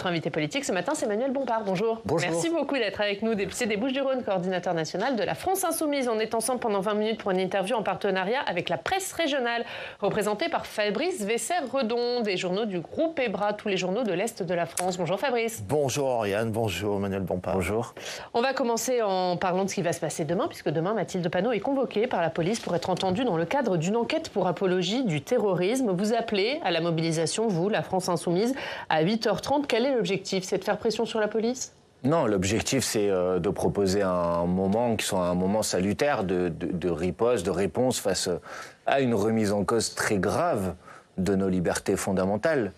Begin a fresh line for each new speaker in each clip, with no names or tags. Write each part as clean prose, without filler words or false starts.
Notre invité politique ce matin, c'est Manuel Bompard. Bonjour.
Bonjour.
Merci beaucoup d'être avec nous, député des Bouches-du-Rhône, coordinateur national de la France Insoumise. On est ensemble pendant 20 minutes pour une interview en partenariat avec la presse régionale, représentée par Fabrice Vesser-Redon, des journaux du groupe EBRA, tous les journaux de l'Est de la France. Bonjour Fabrice.
Bonjour Oriane, bonjour Manuel Bompard.
Bonjour.
On va commencer en parlant de ce qui va se passer demain, puisque demain, Mathilde Panot est convoquée par la police pour être entendue dans le cadre d'une enquête pour apologie du terrorisme. Vous appelez à la mobilisation, vous, la France Insoumise, à 8h30. Quel est l'objectif? C'est de faire pression sur la police?
Non, l'objectif, c'est de proposer un moment qui soit un moment salutaire de riposte, de réponse face à une remise en cause très grave de nos libertés fondamentales.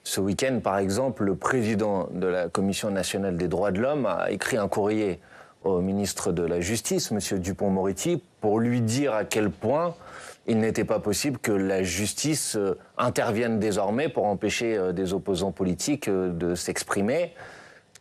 Ce week-end, par exemple, le président de la Commission nationale des droits de l'homme a écrit un courrier au ministre de la Justice, M. Dupond-Moretti, pour lui dire à quel point il n'était pas possible que la justice intervienne désormais pour empêcher des opposants politiques de s'exprimer.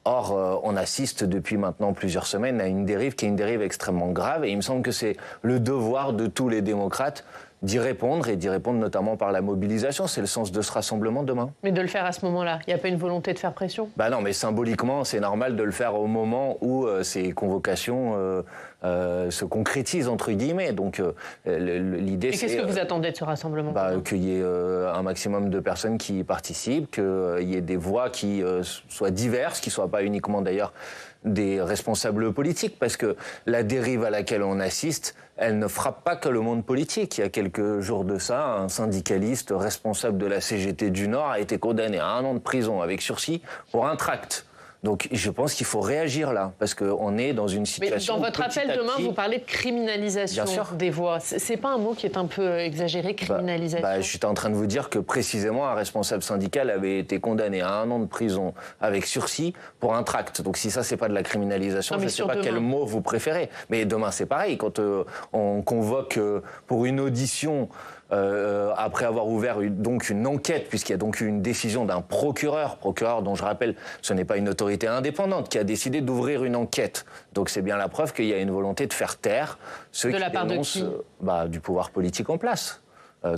Or, on assiste depuis maintenant plusieurs semaines à une dérive qui est une dérive extrêmement grave, et il me semble que c'est le devoir de tous les démocrates d'y répondre, et d'y répondre notamment par la mobilisation. C'est le sens de ce rassemblement demain.
Mais de le faire à ce moment-là, il n'y a pas une volonté de faire pression?
Bah non, mais symboliquement, c'est normal de le faire au moment où ces convocations se concrétisent, entre guillemets. Donc l'idée, c'est...
Et qu'est-ce que vous attendez de ce rassemblement?
Qu'il y ait un maximum de personnes qui y participent, qu'il y ait des voix qui soient diverses, qui ne soient pas uniquement d'ailleurs des responsables politiques, parce que la dérive à laquelle on assiste, elle ne frappe pas que le monde politique. Il y a quelques jours de ça, un syndicaliste responsable de la CGT du Nord a été condamné à 1 an de prison avec sursis pour un tract. Donc je pense qu'il faut réagir là, parce qu'on est dans une situation...
Mais dans votre appel demain, vous parlez de criminalisation des voix. C'est pas un mot qui est un peu exagéré, criminalisation?
Je suis en train de vous dire que précisément un responsable syndical avait été condamné à 1 an de prison avec sursis pour un tract. Donc si ça, c'est pas de la criminalisation, je ne sais pas quel mot vous préférez. Mais demain, c'est pareil. Quand on convoque pour une audition... après avoir ouvert donc une enquête, puisqu'il y a donc eu une décision d'un procureur dont je rappelle, ce n'est pas une autorité indépendante, qui a décidé d'ouvrir une enquête. Donc c'est bien la preuve qu'il y a une volonté de faire taire ceux qui dénoncent du pouvoir politique en place.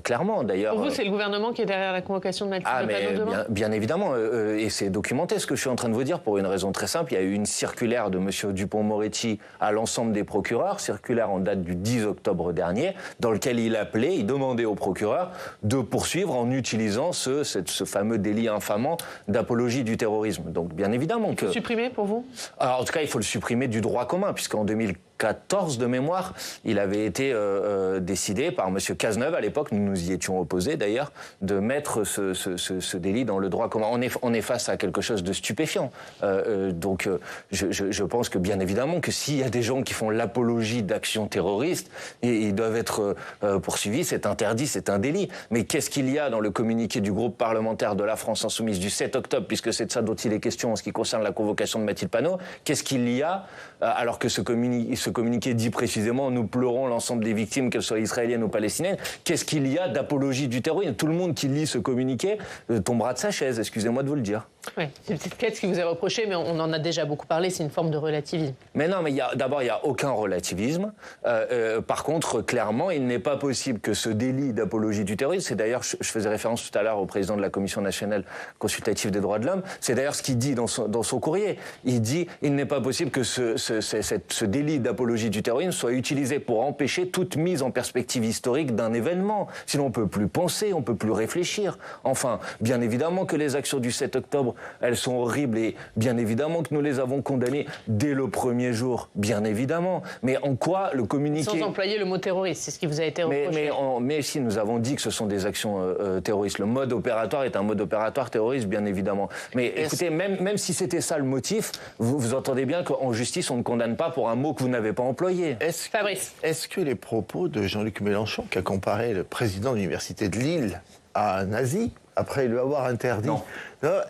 Clairement, d'ailleurs...
Pour vous, c'est le gouvernement qui est derrière la convocation de Mathilde Panot demain ?
Bien évidemment, et c'est documenté ce que je suis en train de vous dire pour une raison très simple. Il y a eu une circulaire de M. Dupond-Moretti à l'ensemble des procureurs, circulaire en date du 10 octobre dernier, dans lequel il demandait aux procureurs de poursuivre en utilisant ce fameux délit infamant d'apologie du terrorisme. Donc bien évidemment que...
Il faut supprimer pour vous ?
Alors, en tout cas, il faut le supprimer du droit commun, puisqu'en 2014 de mémoire, il avait été décidé par M. Cazeneuve, à l'époque, nous nous y étions opposés d'ailleurs, de mettre ce délit dans le droit commun. On est face à quelque chose de stupéfiant. Donc je pense que bien évidemment que s'il y a des gens qui font l'apologie d'actions terroristes, ils doivent être poursuivis, c'est interdit, c'est un délit. Mais qu'est-ce qu'il y a dans le communiqué du groupe parlementaire de la France Insoumise du 7 octobre, puisque c'est de ça dont il est question en ce qui concerne la convocation de Mathilde Panot, qu'est-ce qu'il y a, alors que ce communiqué dit précisément « Nous pleurons l'ensemble des victimes, qu'elles soient israéliennes ou palestiniennes », qu'est-ce qu'il y a d'apologie du terrorisme? Tout le monde qui lit ce communiqué tombera de sa chaise, excusez-moi de vous le dire.
Oui, c'est une petite quête qui vous est reprochée, mais on en a déjà beaucoup parlé, c'est une forme de relativisme.
Mais non, mais d'abord, il n'y a aucun relativisme. Par contre, clairement, il n'est pas possible que ce délit d'apologie du terrorisme, c'est d'ailleurs, je faisais référence tout à l'heure au président de la Commission nationale consultative des droits de l'homme, c'est d'ailleurs ce qu'il dit dans son courrier. Il dit, il n'est pas possible que ce délit d'apologie du terrorisme soit utilisé pour empêcher toute mise en perspective historique d'un événement. Sinon, on ne peut plus penser, on ne peut plus réfléchir. Enfin, bien évidemment que les actions du 7 octobre, elles sont horribles, et bien évidemment que nous les avons condamnées dès le premier jour, bien évidemment. Mais en quoi le communiqué...
Sans employer le mot terroriste, c'est ce qui vous a été reproché.
Mais si, nous avons dit que ce sont des actions terroristes. Le mode opératoire est un mode opératoire terroriste, bien évidemment. Mais écoutez, même si c'était ça le motif, vous entendez bien qu'en justice, on ne condamne pas pour un mot que vous n'avez pas employé.
Fabrice.
Est-ce que les propos de Jean-Luc Mélenchon, qui a comparé le président de l'université de Lille à un nazi, après lui avoir interdit...
Non.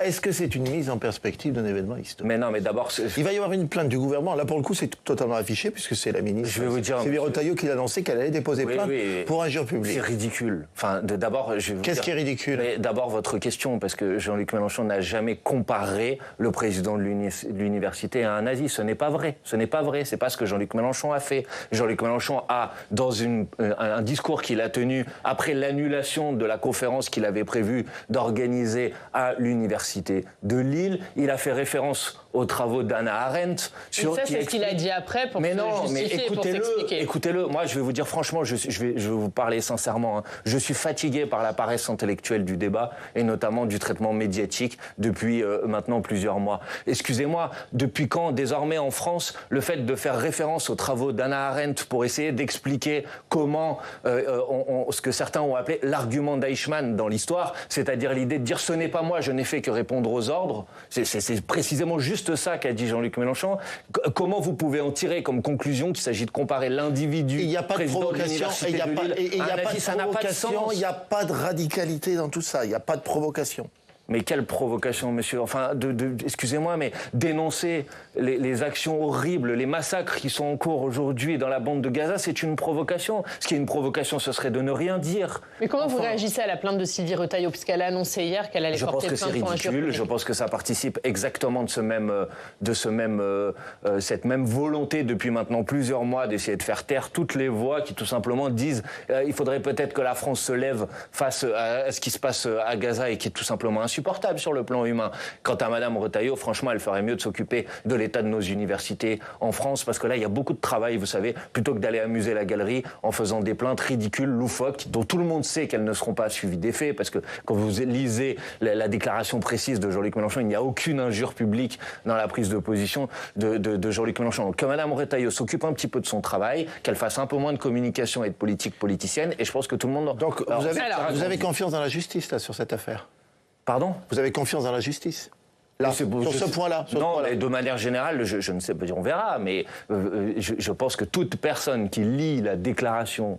Est-ce que c'est une mise en perspective d'un événement historique?
Mais non, mais d'abord...
Il va y avoir une plainte du gouvernement. Là, pour le coup, c'est totalement affiché, puisque c'est la ministre...
Je vais vous dire...
C'est Virotayot qui l'a annoncé qu'elle allait déposer plainte pour injure publique.
C'est ridicule. Enfin, d'abord...
Qu'est-ce qui est ridicule?
D'abord, votre question, parce que Jean-Luc Mélenchon n'a jamais comparé le président de l'université à un nazi. Ce n'est pas vrai. Ce n'est pas vrai. C'est pas ce que Jean-Luc Mélenchon a fait. Jean-Luc Mélenchon a, dans un discours qu'il a tenu après l'annulation de la conférence qu'il avait prévu d'organiser à l'université l'université de Lille. Il a fait référence aux travaux d'Hannah Arendt.
Et ça, c'est ce qu'il a dit après pour se justifier et pour s'expliquer.
Écoutez-le. Moi, je vais vous dire franchement, je vais vous parler sincèrement. Hein. Je suis fatigué par la paresse intellectuelle du débat et notamment du traitement médiatique depuis maintenant plusieurs mois. Excusez-moi, depuis quand, désormais en France, le fait de faire référence aux travaux d'Hannah Arendt pour essayer d'expliquer comment ce que certains ont appelé l'argument d'Eichmann dans l'histoire, c'est-à-dire l'idée de dire ce n'est pas moi, je n'ai fait que répondre aux ordres, c'est précisément juste ça qu'a dit Jean-Luc Mélenchon. Comment vous pouvez en tirer comme conclusion qu'il s'agit de comparer l'individu président de l'université de Lille à un nazi? Ça n'a pas de sens.
Il n'y a pas de radicalité dans tout ça, il n'y a pas de provocation.
Mais quelle provocation, monsieur. Enfin, excusez-moi, mais dénoncer les actions horribles, les massacres qui sont en cours aujourd'hui dans la bande de Gaza, c'est une provocation. Ce qui est une provocation, ce serait de ne rien dire.
Mais comment vous réagissez à la plainte de Sylvie Retailleau, puisqu'elle a annoncé hier qu'elle allait porter plainte pour injure publique?
Je pense que c'est ridicule. Je pense que ça participe exactement de cette même volonté depuis maintenant plusieurs mois d'essayer de faire taire toutes les voix qui tout simplement disent il faudrait peut-être que la France se lève face à ce qui se passe à Gaza et qui est tout simplement insupportable sur le plan humain. Quant à Madame Retailleau, franchement, elle ferait mieux de s'occuper de l'état de nos universités en France, parce que là, il y a beaucoup de travail, vous savez, plutôt que d'aller amuser la galerie en faisant des plaintes ridicules, loufoques, dont tout le monde sait qu'elles ne seront pas suivies d'effet, parce que quand vous lisez la déclaration précise de Jean-Luc Mélenchon, il n'y a aucune injure publique dans la prise de position de Jean-Luc Mélenchon. Donc que Madame Retailleau s'occupe un petit peu de son travail, qu'elle fasse un peu moins de communication et de politique politicienne, et je pense que tout le monde...
Donc vous avez confiance dans la justice, là, sur cette affaire?
Pardon?
Vous avez confiance dans la justice? Là, sur ce point-là?
Non, mais de manière générale, je ne sais pas, on verra, mais je pense que toute personne qui lit la déclaration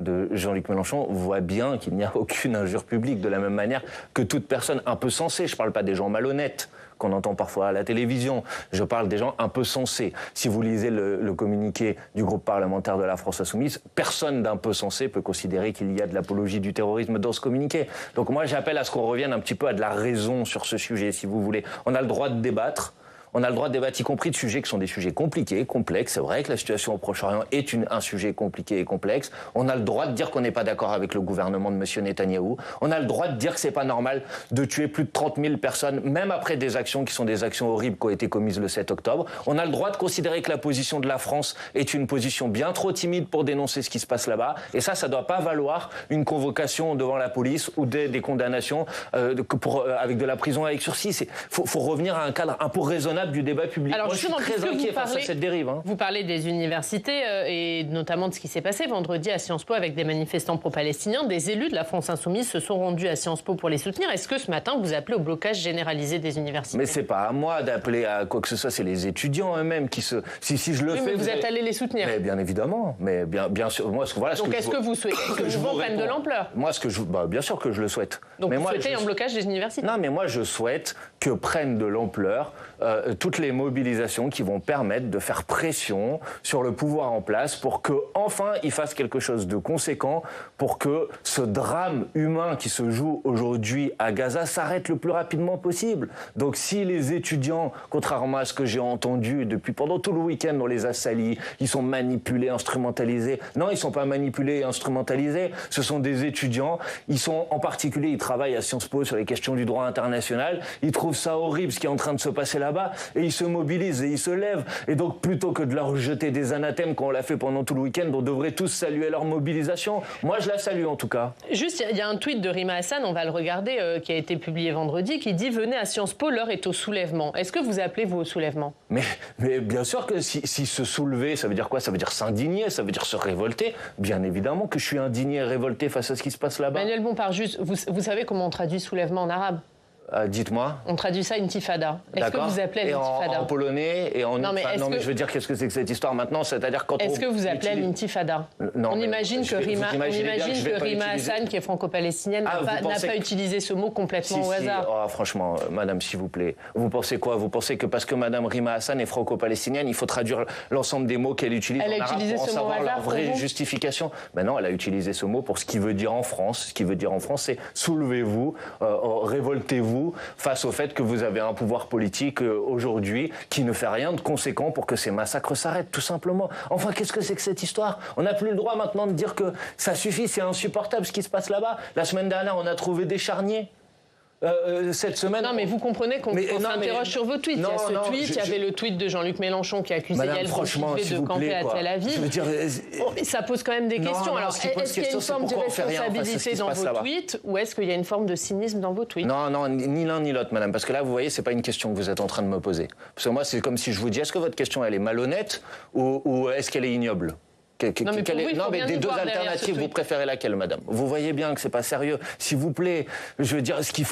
de Jean-Luc Mélenchon voit bien qu'il n'y a aucune injure publique, de la même manière que toute personne un peu sensée. Je ne parle pas des gens malhonnêtes qu'on entend parfois à la télévision, je parle des gens un peu sensés. Si vous lisez le communiqué du groupe parlementaire de la France Insoumise, personne d'un peu sensé peut considérer qu'il y a de l'apologie du terrorisme dans ce communiqué. Donc moi j'appelle à ce qu'on revienne un petit peu à de la raison sur ce sujet, si vous voulez. On a le droit de débattre. On a le droit de débattre, y compris de sujets qui sont des sujets compliqués, complexes. C'est vrai que la situation au Proche-Orient est un sujet compliqué et complexe. On a le droit de dire qu'on n'est pas d'accord avec le gouvernement de M. Netanyahou. On a le droit de dire que c'est pas normal de tuer plus de 30 000 personnes, même après des actions qui sont des actions horribles qui ont été commises le 7 octobre. On a le droit de considérer que la position de la France est une position bien trop timide pour dénoncer ce qui se passe là-bas. Et ça doit pas valoir une convocation devant la police ou des condamnations avec de la prison avec sursis. Faut revenir à un cadre un peu raisonnable du débat public.
Alors,
moi, je suis très inquiet face à cette dérive. Hein.
Vous parlez des universités et notamment de ce qui s'est passé vendredi à Sciences Po avec des manifestants pro-palestiniens. Des élus de la France Insoumise se sont rendus à Sciences Po pour les soutenir. Est-ce que ce matin, vous appelez au blocage généralisé des universités?
Mais c'est pas à moi d'appeler à quoi que ce soit, c'est les étudiants eux-mêmes qui se... Si je le fais...
Mais vous êtes allé les soutenir?
Mais bien évidemment. Mais bien sûr. Moi, voilà,
donc est-ce que vous souhaitez que le mouvement prenne de l'ampleur?
Moi, bien sûr que je le souhaite.
Donc
mais
vous souhaitez un blocage des universités?
Non, mais moi, je souhaite que prennent de l'ampleur toutes les mobilisations qui vont permettre de faire pression sur le pouvoir en place pour que enfin il fasse quelque chose de conséquent, pour que ce drame humain qui se joue aujourd'hui à Gaza s'arrête le plus rapidement possible. Donc si les étudiants, contrairement à ce que j'ai entendu depuis pendant tout le week-end, on les a salis, ils sont manipulés, instrumentalisés. Non, ils sont pas manipulés et instrumentalisés. Ce sont des étudiants. Ils sont en particulier, ils travaillent à Sciences Po sur les questions du droit international. Ils trouvent ça horrible ce qui est en train de se passer là-bas et ils se mobilisent et ils se lèvent. Et donc, plutôt que de leur jeter des anathèmes comme on l'a fait pendant tout le week-end, on devrait tous saluer leur mobilisation. Moi, je la salue en tout cas.
Juste, il y a un tweet de Rima Hassan, on va le regarder, qui a été publié vendredi, qui dit « Venez à Sciences Po, l'heure est au soulèvement ». Est-ce que vous appelez, vous, au soulèvement?
Mais bien sûr que si se soulever, ça veut dire quoi? Ça veut dire s'indigner, ça veut dire se révolter. Bien évidemment que je suis indigné et révolté face à ce qui se passe là-bas.
Manuel Bompard, juste, vous savez comment on traduit soulèvement en arabe?
Dites-moi.
On traduit ça intifada. Est-ce que vous appelez à l'intifada?
En polonais et en...
Non, mais,
mais je veux dire, qu'est-ce que c'est que cette histoire maintenant? C'est-à-dire quand
est-ce que vous appelez à l'intifada?
Non.
On imagine que Rima Hassan, qui est franco-palestinienne, n'a pas utilisé ce mot complètement au hasard.
Oh, franchement, madame, s'il vous plaît. Vous pensez quoi? Vous pensez que parce que madame Rima Hassan est franco-palestinienne, il faut traduire l'ensemble des mots qu'elle utilise en arabe pour en savoir leur vraie justification? Ben non, elle a utilisé ce mot pour ce qu'il veut dire en France. Ce qui veut dire en France, c'est soulevez-vous, révoltez-vous face au fait que vous avez un pouvoir politique aujourd'hui qui ne fait rien de conséquent pour que ces massacres s'arrêtent, tout simplement. Enfin, qu'est-ce que c'est que cette histoire? On n'a plus le droit maintenant de dire que ça suffit, c'est insupportable ce qui se passe là-bas. La semaine dernière, on a trouvé des charniers. cette semaine.
Non, mais vous comprenez qu'on s'interroge sur vos tweets. Il y a ce tweet, il y avait le tweet de Jean-Luc Mélenchon qui accusait Yael Braun-Pivet de camper à Tel Aviv.
Je veux dire,
ça pose quand même des questions. Alors, est-ce qu'il y a une forme d'irresponsabilité dans vos tweets ou est-ce qu'il y a une forme de cynisme dans vos tweets?
Non, ni l'un ni l'autre, madame. Parce que là, vous voyez, c'est pas une question que vous êtes en train de me poser. Parce que moi, c'est comme si je vous dis, est-ce que votre question, elle est malhonnête ou est-ce qu'elle est ignoble?
Mais
des deux alternatives, vous préférez laquelle, madame? Vous voyez bien que c'est pas sérieux. S'il vous plaît, je veux dire, ce qui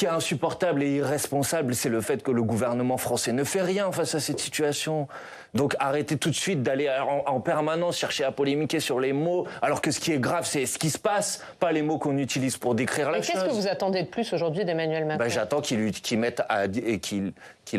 est insupportable et irresponsable, c'est le fait que le gouvernement français ne fait rien face à cette situation. Donc arrêtez tout de suite d'aller en permanence chercher à polémiquer sur les mots, alors que ce qui est grave, c'est ce qui se passe, pas les mots qu'on utilise pour décrire la chose.
Qu'est-ce que vous attendez de plus aujourd'hui d'Emmanuel Macron?
J'attends qu'il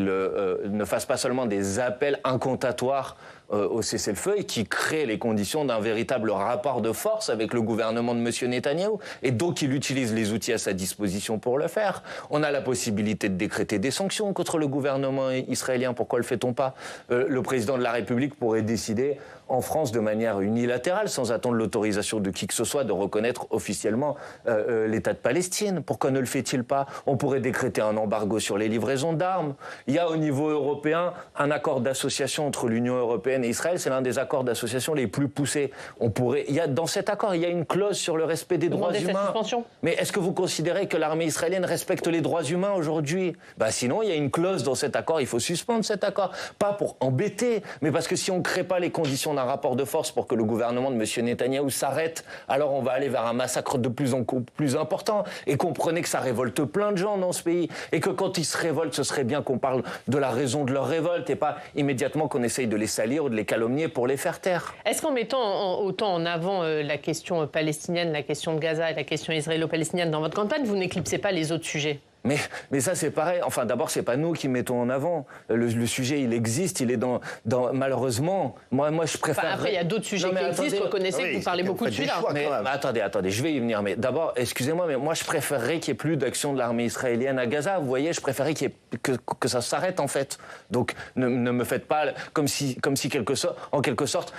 ne fasse pas seulement des appels incantatoires au cessez-le-feu et qui crée les conditions d'un véritable rapport de force avec le gouvernement de M. Netanyahou. Et donc, il utilise les outils à sa disposition pour le faire. On a la possibilité de décréter des sanctions contre le gouvernement israélien. Pourquoi le fait-on pas? Le président de la République pourrait décider en France de manière unilatérale, sans attendre l'autorisation de qui que ce soit, de reconnaître officiellement l'État de Palestine. Pourquoi ne le fait-il pas? On pourrait décréter un embargo sur les livraisons d'armes. Il y a au niveau européen un accord d'association entre l'Union européenne et Israël. C'est l'un des accords d'association les plus poussés. Dans cet accord, il y a une clause sur le respect des droits humains. Mais est-ce que vous considérez que l'armée israélienne respecte les droits humains aujourd'hui? Sinon, il y a une clause dans cet accord. Il faut suspendre cet accord. Pas pour embêter, mais parce que si on ne crée pas les conditions d'un rapport de force pour que le gouvernement de M. Netanyahou s'arrête, alors on va aller vers un massacre de plus en plus important. Et comprenez que ça révolte plein de gens dans ce pays. Et que quand ils se révoltent, ce serait bien qu'on parle de la raison de leur révolte et pas immédiatement qu'on essaye de les salir ou de les calomnier pour les faire taire.
Est-ce qu'en mettant autant en avant la question palestinienne, la question de Gaza et la question israélo-palestinienne dans votre campagne, vous n'éclipsez pas les autres sujets?
Mais ça, c'est pareil. Enfin, d'abord, c'est pas nous qui mettons en avant. Le sujet, il existe, il est dans malheureusement, moi, je préfère...
après, il y a d'autres sujets qui existent. Reconnaissez que vous parlez beaucoup de celui-là.
Mais attendez, je vais y venir. Mais d'abord, excusez-moi, mais moi, je préférerais qu'il n'y ait plus d'action de l'armée israélienne à Gaza. Vous voyez, je préférerais que ça s'arrête, en fait. Donc, ne me faites pas comme si en quelque sorte,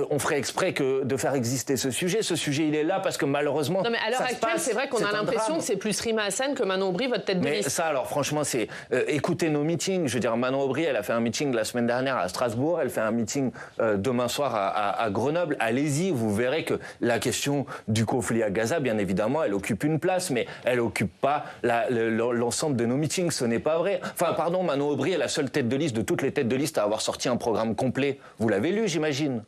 on ferait exprès de faire exister ce sujet. Ce sujet, il est là parce que malheureusement...
Non, mais à l'heure actuelle, c'est vrai qu'on a l'impression que c'est plus Rima Hassan que Manon Aubry, votre tête de liste.
Mais ça, alors franchement, c'est écoutez nos meetings. Je veux dire, Manon Aubry, elle a fait un meeting la semaine dernière à Strasbourg, elle fait un meeting demain soir à Grenoble. Allez-y, vous verrez que la question du conflit à Gaza, bien évidemment, elle occupe une place, mais elle occupe pas l'ensemble de nos meetings. Ce n'est pas vrai. Enfin, pardon, Manon Aubry est la seule tête de liste de toutes les têtes de liste à avoir sorti un programme complet. Vous l'avez lu, j'imagine.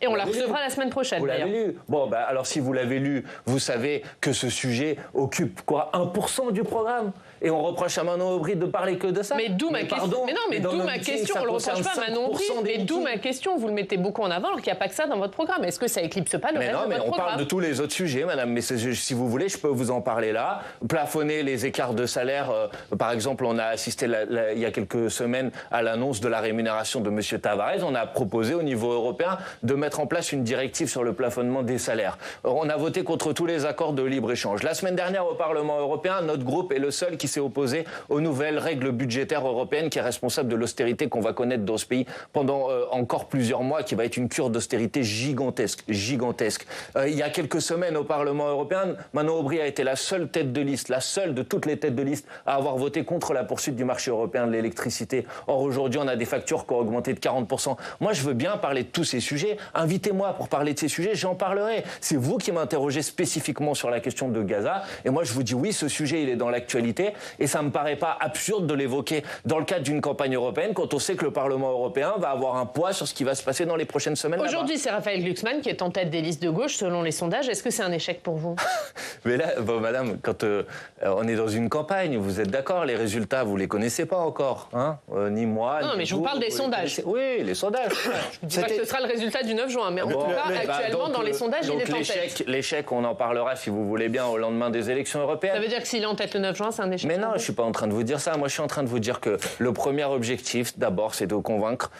Et on la recevra la semaine prochaine,
vous
d'ailleurs.
Vous l'avez lu? Bon, alors si vous l'avez lu, vous savez que ce sujet occupe quoi, 1% du programme? Et on reproche à Manon Aubry de parler que de ça.
Mais d'où ma question. Mais non, mais d'où ma question. On ne le reproche pas à Manon Aubry. Mais d'où ma question. Vous le mettez beaucoup en avant alors qu'il n'y a pas que ça dans votre programme. Est-ce que ça éclipse pas le reste de votre programme?
Mais on parle de tous les autres sujets, madame. Mais si vous voulez, je peux vous en parler là. Plafonner les écarts de salaire. Par exemple, on a assisté il y a quelques semaines à l'annonce de la rémunération de M. Tavares. On a proposé au niveau européen de mettre en place une directive sur le plafonnement des salaires. On a voté contre tous les accords de libre-échange. La semaine dernière, au Parlement européen, notre groupe est le seul qui s'est opposé aux nouvelles règles budgétaires européennes, qui est responsable de l'austérité qu'on va connaître dans ce pays pendant encore plusieurs mois, qui va être une cure d'austérité gigantesque. Il y a quelques semaines au Parlement européen, Manon Aubry a été la seule tête de liste, la seule de toutes les têtes de liste à avoir voté contre la poursuite du marché européen de l'électricité. Or, aujourd'hui, on a des factures qui ont augmenté de 40%. Moi, je veux bien parler de tous ces sujets. Invitez-moi pour parler de ces sujets, j'en parlerai. C'est vous qui m'interrogez spécifiquement sur la question de Gaza. Et moi, je vous dis oui, ce sujet, il est dans l'actualité. Et ça me paraît pas absurde de l'évoquer dans le cadre d'une campagne européenne quand on sait que le Parlement européen va avoir un poids sur ce qui va se passer dans les prochaines semaines.
Aujourd'hui, c'est Raphaël Glucksmann qui est en tête des listes de gauche selon les sondages. Est-ce que c'est un échec pour vous?
Mais là, madame, quand on est dans une campagne, vous êtes d'accord, les résultats, vous les connaissez pas encore, hein, ni moi.
Non, mais je vous parle des sondages.
Oui, les sondages.
Je ne dis pas que ce sera le résultat du 9 juin, mais en tout cas, actuellement, dans les sondages, il est en tête.
L'échec, on en parlera, si vous voulez bien, au lendemain des élections européennes.
Ça veut dire que s'il est en tête le 9 juin, c'est un échec?
Mais non, je suis pas en train de vous dire ça. Moi, je suis en train de vous dire que le premier objectif, d'abord, c'est de convaincre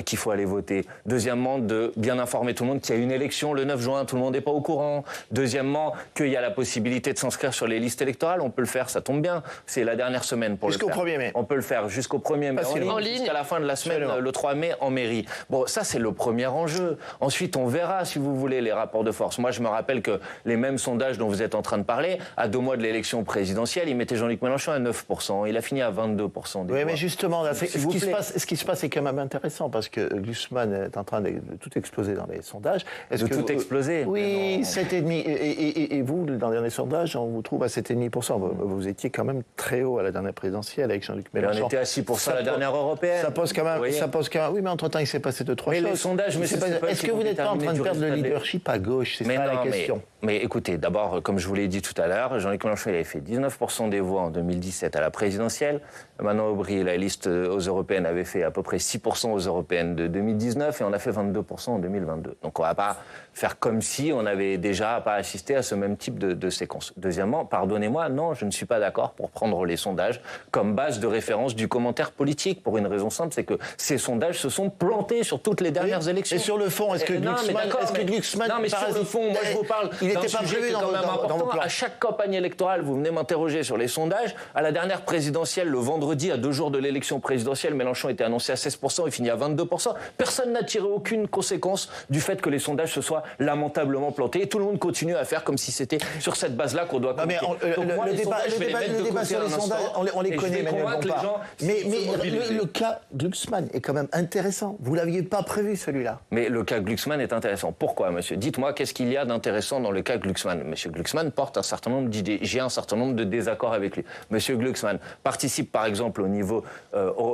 qu'il faut aller voter. Deuxièmement, de bien informer tout le monde qu'il y a une élection le 9 juin, tout le monde n'est pas au courant. Deuxièmement, qu'il y a la possibilité de s'inscrire sur les listes électorales. On peut le faire, ça tombe bien. C'est la dernière semaine pour le faire.
Jusqu'au 1er mai.
On peut le faire jusqu'au 1er mai en ligne, jusqu'à la fin de la semaine, le 3 mai, en mairie. Bon, ça, c'est le premier enjeu. Ensuite, on verra, si vous voulez, les rapports de force. Moi, je me rappelle que les mêmes sondages dont vous êtes en train de parler, à 2 mois de l'élection présidentielle, ils mettaient Jean-Luc Mélenchon à 9%. Il a fini à 22% des voix.
Oui, mais justement, là,
S'il
ce
vous
qui
plaît.
ce qui se passe est quand même intéressant, parce que Glucksmann est en train de tout exploser dans les sondages.
Tout exploser.
Oui, 7,5. Et vous, dans les derniers sondages, on vous trouve à 7,5%. Vous étiez quand même très haut à la dernière présidentielle avec Jean-Luc
Mais
Mélenchon.
on était à 6% la dernière européenne.
Ça pose quand même. Oui, mais entre-temps, il s'est passé 2-3 choses.
Mais les sondages, mais
est-ce que vous n'êtes pas en train de perdre le leadership à gauche? C'est ça la question.
Mais écoutez, d'abord, comme je vous l'ai dit tout à l'heure, Jean-Luc Mélenchon, il avait fait 19% des voix en 2017 à la présidentielle. Manon Aubry, la liste aux européennes, avait fait à peu près 6% aux européennes de 2019 et on a fait 22% en 2022. Donc on ne va pas faire comme si on avait déjà pas assisté à ce même type de séquence. Deuxièmement, pardonnez-moi, non, je ne suis pas d'accord pour prendre les sondages comme base de référence du commentaire politique, pour une raison simple, c'est que ces sondages se sont plantés sur toutes les dernières élections.
Et sur le fond, est-ce que Glucksmann...
Non, mais sur le fond, moi je vous parle d'un sujet qui est quand même important. À chaque campagne électorale, vous venez m'interroger sur les sondages. À la dernière présidentielle, le vendredi, à 2 jours de l'élection présidentielle, Mélenchon était annoncé à 16%, il finit à 22%. Personne n'a tiré aucune conséquence du fait que les sondages se soient lamentablement plantés. Et tout le monde continue à faire comme si c'était sur cette base-là qu'on doit communiquer.
Le débat sur les sondages, on les connaît, Emmanuel Bompard. Mais le cas Glucksmann est quand même intéressant. Vous ne l'aviez pas prévu, celui-là.
Mais le cas Glucksmann est intéressant. Pourquoi, monsieur? Dites-moi, qu'est-ce qu'il y a d'intéressant dans le cas Glucksmann? Monsieur Glucksmann porte un certain nombre d'idées. J'ai un certain nombre de désaccords avec lui. Monsieur Glucksmann participe, par exemple, au niveau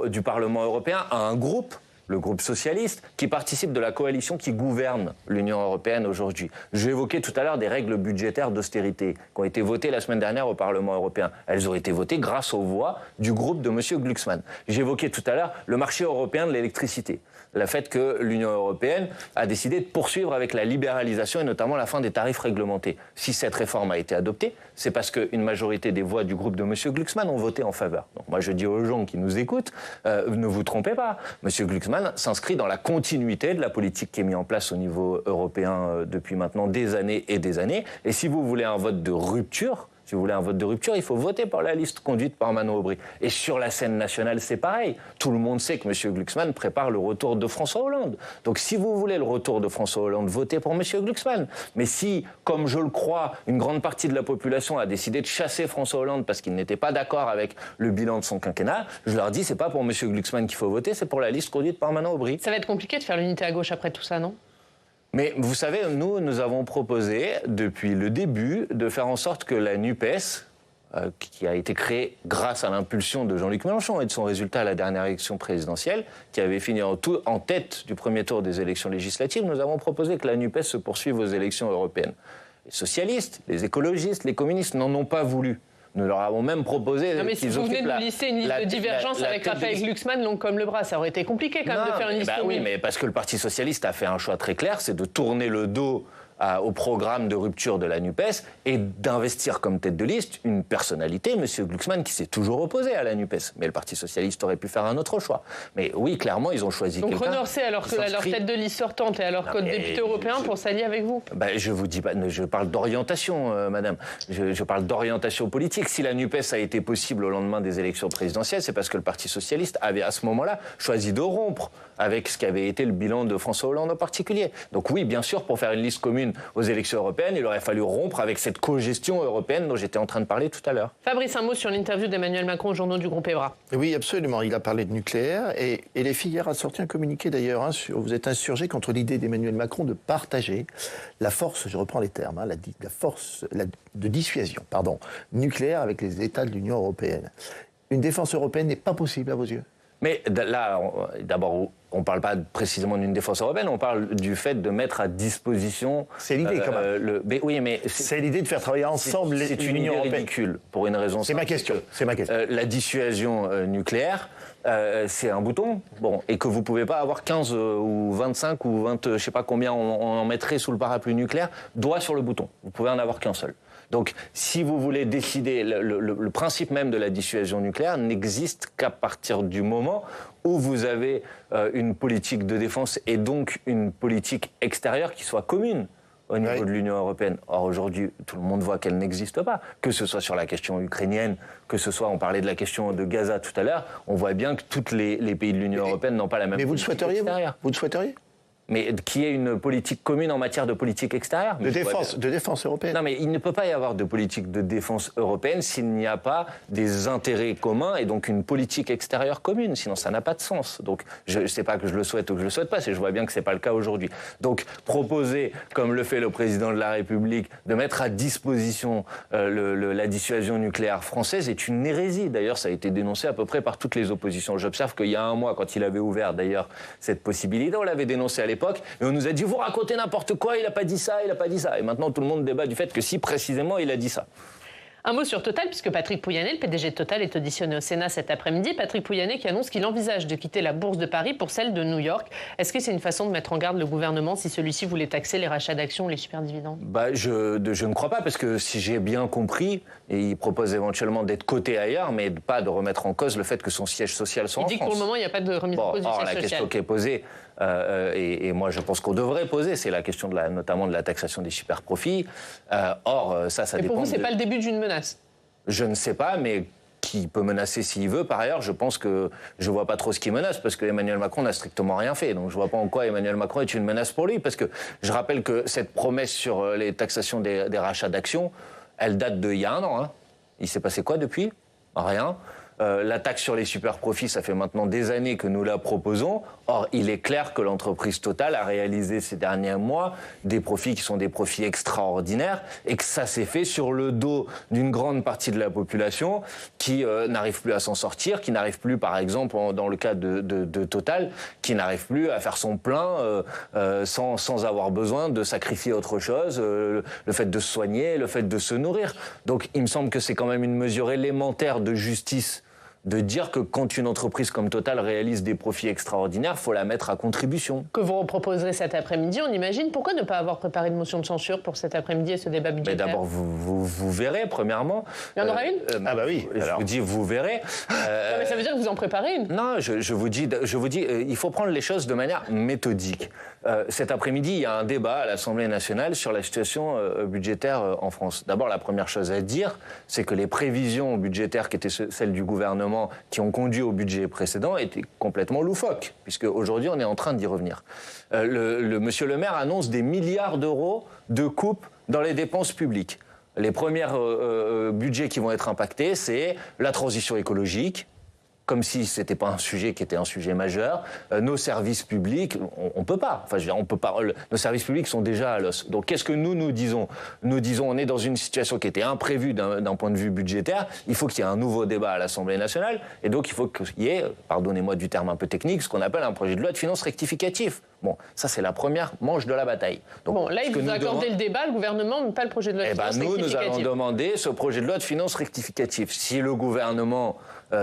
du Parlement européen, à un groupe, le groupe socialiste, qui participe de la coalition qui gouverne l'Union européenne aujourd'hui. J'ai évoqué tout à l'heure des règles budgétaires d'austérité qui ont été votées la semaine dernière au Parlement européen. Elles ont été votées grâce aux voix du groupe de monsieur Glucksmann. J'ai évoqué tout à l'heure le marché européen de l'électricité. Le fait que l'Union européenne a décidé de poursuivre avec la libéralisation et notamment la fin des tarifs réglementés. Si cette réforme a été adoptée, c'est parce qu'une majorité des voix du groupe de M. Glucksmann ont voté en faveur. Donc moi je dis aux gens qui nous écoutent, ne vous trompez pas. M. Glucksmann s'inscrit dans la continuité de la politique qui est mise en place au niveau européen depuis maintenant des années et des années. Et si vous voulez un vote de rupture, il faut voter par la liste conduite par Manon Aubry. Et sur la scène nationale, c'est pareil. Tout le monde sait que M. Glucksmann prépare le retour de François Hollande. Donc si vous voulez le retour de François Hollande, votez pour M. Glucksmann. Mais si, comme je le crois, une grande partie de la population a décidé de chasser François Hollande parce qu'il n'était pas d'accord avec le bilan de son quinquennat, je leur dis, c'est pas pour M. Glucksmann qu'il faut voter, c'est pour la liste conduite par Manon Aubry.
Ça va être compliqué de faire l'unité à gauche après tout ça, non ?
Mais vous savez, nous avons proposé, depuis le début, de faire en sorte que la NUPES, qui a été créée grâce à l'impulsion de Jean-Luc Mélenchon et de son résultat à la dernière élection présidentielle, qui avait fini en tête du premier tour des élections législatives, nous avons proposé que la NUPES se poursuive aux élections européennes. Les socialistes, les écologistes, les communistes n'en ont pas voulu. Nous leur avons même proposé...
Non mais si vous venez de nous lister une liste de divergence avec Raphaël Glucksmann long comme le bras, ça aurait été compliqué quand même de faire une liste commune.
Oui, mais parce que le Parti socialiste a fait un choix très clair, c'est de tourner le dos au programme de rupture de la NUPES et d'investir comme tête de liste une personnalité, M. Glucksmann, qui s'est toujours opposé à la NUPES. Mais le Parti socialiste aurait pu faire un autre choix. Mais oui, clairement, ils ont choisi quelqu'un...
Donc renoncez alors que leur tête de liste sortante et alors que député européen pour s'allier avec vous.
Je vous dis pas, je parle d'orientation, madame. Je parle d'orientation politique. Si la NUPES a été possible au lendemain des élections présidentielles, c'est parce que le Parti socialiste avait à ce moment-là choisi de rompre avec ce qu'avait été le bilan de François Hollande en particulier. Donc oui, bien sûr, pour faire une liste commune aux élections européennes, il aurait fallu rompre avec cette co-gestion européenne dont j'étais en train de parler tout à l'heure.
Fabrice, un mot sur l'interview d'Emmanuel Macron au journaux du groupe EBRA.
Oui, absolument. Il a parlé de nucléaire et les filles hier a sorti un communiqué d'ailleurs. Vous êtes insurgés contre l'idée d'Emmanuel Macron de partager la force, je reprends les termes, la force de dissuasion nucléaire avec les États de l'Union européenne. Une défense européenne n'est pas possible à vos yeux?
Mais là, d'abord, on ne parle pas précisément d'une défense européenne, on parle du fait de mettre à disposition...
C'est l'idée, quand même. C'est l'idée de faire travailler ensemble l'Union européenne.
C'est une idée ridicule, pour une raison simple.
C'est ma question.
La dissuasion nucléaire, c'est un bouton, et que vous ne pouvez pas avoir 15 ou 25 ou 20, je ne sais pas combien on en mettrait sous le parapluie nucléaire, doigt sur le bouton. Vous pouvez en avoir qu'un seul. Donc, si vous voulez décider, le principe même de la dissuasion nucléaire n'existe qu'à partir du moment où vous avez une politique de défense et donc une politique extérieure qui soit commune au niveau de l'Union européenne. Or, aujourd'hui, tout le monde voit qu'elle n'existe pas. Que ce soit sur la question ukrainienne, que ce soit, on parlait de la question de Gaza tout à l'heure, on voit bien que tous les pays de l'Union européenne n'ont pas la même politique extérieure.
Vous le souhaiteriez ?
mais qu'il y ait une politique commune en matière de politique extérieure.
De défense européenne.
Non, mais il ne peut pas y avoir de politique de défense européenne s'il n'y a pas des intérêts communs et donc une politique extérieure commune. Sinon, ça n'a pas de sens. Donc, je ne sais pas que je le souhaite ou que je le souhaite pas, je vois bien que c'est pas le cas aujourd'hui. Donc, proposer, comme le fait le président de la République, de mettre à disposition la dissuasion nucléaire française est une hérésie. D'ailleurs, ça a été dénoncé à peu près par toutes les oppositions. J'observe qu'il y a un mois, quand il avait ouvert d'ailleurs cette possibilité, on l'avait dénoncé à l'époque et on nous a dit vous racontez n'importe quoi, il n'a pas dit ça, il n'a pas dit ça. Et maintenant tout le monde débat du fait que si précisément il a dit ça.
Un mot sur Total, puisque Patrick Pouyanné, le PDG de Total, est auditionné au Sénat cet après-midi. Patrick Pouyanné qui annonce qu'il envisage de quitter la bourse de Paris pour celle de New York. Est-ce que c'est une façon de mettre en garde le gouvernement si celui-ci voulait taxer les rachats d'actions ou les superdividendes ?
Je ne crois pas, parce que si j'ai bien compris, et il propose éventuellement d'être coté ailleurs, mais pas de remettre en cause le fait que son siège social soit en France.
Il dit que pour le moment, il n'y a pas de remise en cause du siège social.
La question qui est posée, et moi je pense qu'on devrait poser, c'est la question notamment de la taxation des super-profits. Ça
mais
dépend.
Pour vous, ce n'est pas le début d'une menace ?
Je ne sais pas, mais qui peut menacer s'il veut. Par ailleurs, je pense que je ne vois pas trop ce qui menace, parce que Emmanuel Macron n'a strictement rien fait. Donc je ne vois pas en quoi Emmanuel Macron est une menace pour lui. Parce que je rappelle que cette promesse sur les taxations des rachats d'actions, elle date d'il y a 1 an. Hein. Il s'est passé quoi depuis ? Rien. La taxe sur les super-profits, ça fait maintenant des années que nous la proposons. Or, il est clair que l'entreprise Total a réalisé ces derniers mois des profits qui sont des profits extraordinaires et que ça s'est fait sur le dos d'une grande partie de la population qui n'arrive plus à s'en sortir, qui n'arrive plus, par exemple, dans le cas de Total, qui n'arrive plus à faire son plein sans avoir besoin de sacrifier autre chose, le fait de se soigner, le fait de se nourrir. Donc, il me semble que c'est quand même une mesure élémentaire de justice de dire que quand une entreprise comme Total réalise des profits extraordinaires, il faut la mettre à contribution. Que
vous proposerez cet après-midi, on imagine. Pourquoi ne pas avoir préparé une motion de censure pour cet après-midi et ce débat budgétaire ?
Mais d'abord, vous verrez, premièrement.
Il y en aura une ?
Ah bah oui.
Je vous dis, vous verrez.
Non, mais ça veut dire que vous en préparez une ?
Non, je vous dis, il faut prendre les choses de manière méthodique. Cet après-midi, il y a un débat à l'Assemblée nationale sur la situation budgétaire en France. D'abord, la première chose à dire, c'est que les prévisions budgétaires qui étaient celles du gouvernement, qui ont conduit au budget précédent, étaient complètement loufoques, puisque aujourd'hui on est en train d'y revenir. Monsieur le maire annonce des milliards d'euros de coupes dans les dépenses publiques. Les premiers budgets qui vont être impactés, c'est la transition écologique, comme si ce n'était pas un sujet qui était un sujet majeur. Nos services publics, on ne peut pas. Enfin, je veux dire, on peut pas. Nos services publics sont déjà à l'os. Donc, qu'est-ce que nous disons ? Nous disons, on est dans une situation qui était imprévue d'un point de vue budgétaire. Il faut qu'il y ait un nouveau débat à l'Assemblée nationale. Et donc, il faut qu'il y ait, pardonnez-moi du terme un peu technique, ce qu'on appelle un projet de loi de finances rectificatif. Bon, ça, c'est la première manche de la bataille. Donc,
bon, là, il vous accordez le débat, le gouvernement, mais pas le projet de loi de finances rectificatif.
Nous allons demander ce projet de loi de finances rectificatif. Si le gouvernement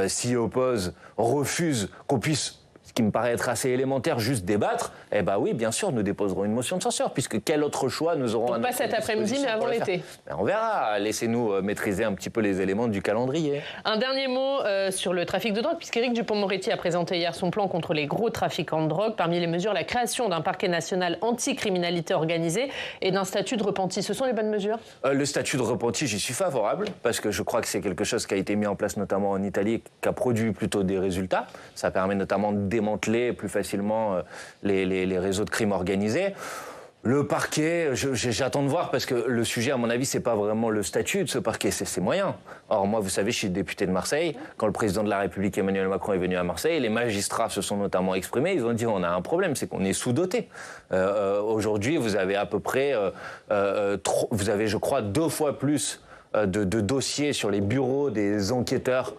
s'y oppose, refuse qu'on puisse, ce qui me paraît être assez élémentaire, juste débattre, oui, bien sûr, nous déposerons une motion de censure, puisque quel autre choix nous aurons à notre
disposition ? Pas cet après-midi, mais avant l'été.
On verra. Laissez-nous maîtriser un petit peu les éléments du calendrier.
Un dernier mot sur le trafic de drogue, puisqu'Éric Dupond-Moretti a présenté hier son plan contre les gros trafiquants de drogue. Parmi les mesures, la création d'un parquet national anti-criminalité organisée et d'un statut de repenti. Ce sont les bonnes mesures ?
Le statut de repenti, j'y suis favorable, parce que je crois que c'est quelque chose qui a été mis en place notamment en Italie et qui a produit plutôt des résultats. Ça permet notamment de démanteler plus facilement les réseaux de crimes organisés. Le parquet, j'attends de voir, parce que le sujet, à mon avis, c'est pas vraiment le statut de ce parquet, c'est ses moyens. Or, moi, vous savez, je suis député de Marseille. Quand le président de la République, Emmanuel Macron, est venu à Marseille, les magistrats se sont notamment exprimés. Ils ont dit, on a un problème, c'est qu'on est sous-doté. Aujourd'hui, vous avez à peu près, vous avez, je crois, 2 fois plus de dossiers sur les bureaux des enquêteurs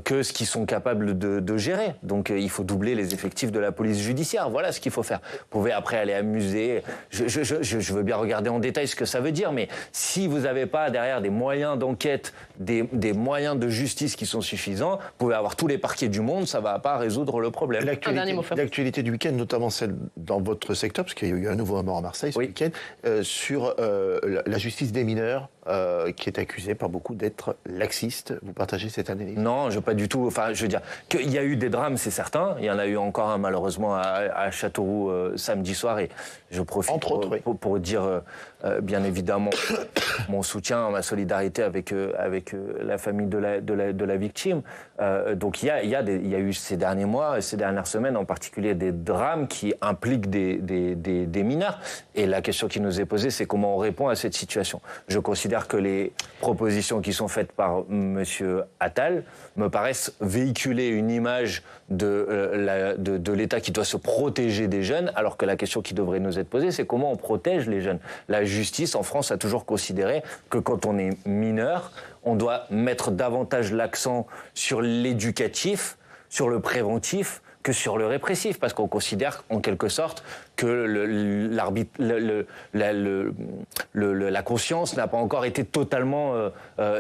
que ce qu'ils sont capables de gérer. Donc il faut doubler les effectifs de la police judiciaire. Voilà ce qu'il faut faire. Vous pouvez après aller amuser. Je veux bien regarder en détail ce que ça veut dire, mais si vous n'avez pas derrière des moyens d'enquête, des moyens de justice qui sont suffisants, vous pouvez avoir tous les parquets du monde, ça ne va pas résoudre le problème.
L'actualité du week-end, notamment celle dans votre secteur, parce qu'il y a eu un nouveau mort à Marseille ce week-end, sur la justice des mineurs, qui est accusée par beaucoup d'être laxiste. Vous partagez cette analyse ?
Non, je pas du tout. Enfin, je veux dire qu'il y a eu des drames, c'est certain. Il y en a eu encore un malheureusement à Châteauroux samedi soir, et je profite pour dire bien évidemment mon soutien, ma solidarité avec la famille de la victime. Donc il y a eu ces derniers mois, ces dernières semaines en particulier, des drames qui impliquent des mineurs. Et la question qui nous est posée, c'est comment on répond à cette situation. Je considère que les propositions qui sont faites par M. Attal me paraissent véhiculer une image de l'État qui doit se protéger des jeunes, alors que la question qui devrait nous être posée, c'est comment on protège les jeunes. La justice en France a toujours considéré que quand on est mineur, on doit mettre davantage l'accent sur l'éducatif, sur le préventif, que sur le répressif, parce qu'on considère en quelque sorte que la conscience n'a pas encore été totalement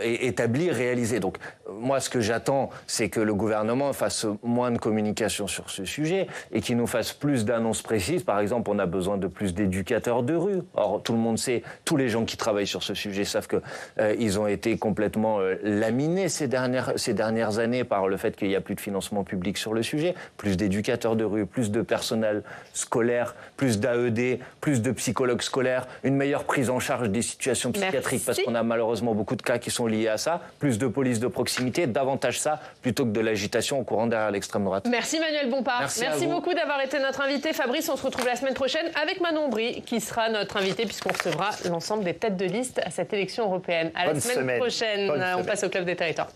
établie, réalisée. Donc moi, ce que j'attends, c'est que le gouvernement fasse moins de communication sur ce sujet et qu'il nous fasse plus d'annonces précises. Par exemple, on a besoin de plus d'éducateurs de rue. Or, tout le monde sait, tous les gens qui travaillent sur ce sujet savent que ils ont été complètement laminés ces dernières années par le fait qu'il n'y a plus de financement public sur le sujet. Plus d'éducateurs de rue, plus de personnel scolaire, plus d'AED, plus de psychologues scolaires, une meilleure prise en charge des situations psychiatriques, parce qu'on a malheureusement beaucoup de cas qui sont liés à ça, plus de police de proximité, davantage ça, plutôt que de l'agitation au courant derrière l'extrême droite.
Merci Manuel Bompard. Merci beaucoup d'avoir été notre invité. Fabrice, on se retrouve la semaine prochaine avec Manon Bry, qui sera notre invité, puisqu'on recevra l'ensemble des têtes de liste à cette élection européenne. À la semaine prochaine. On passe au Club des Territoires.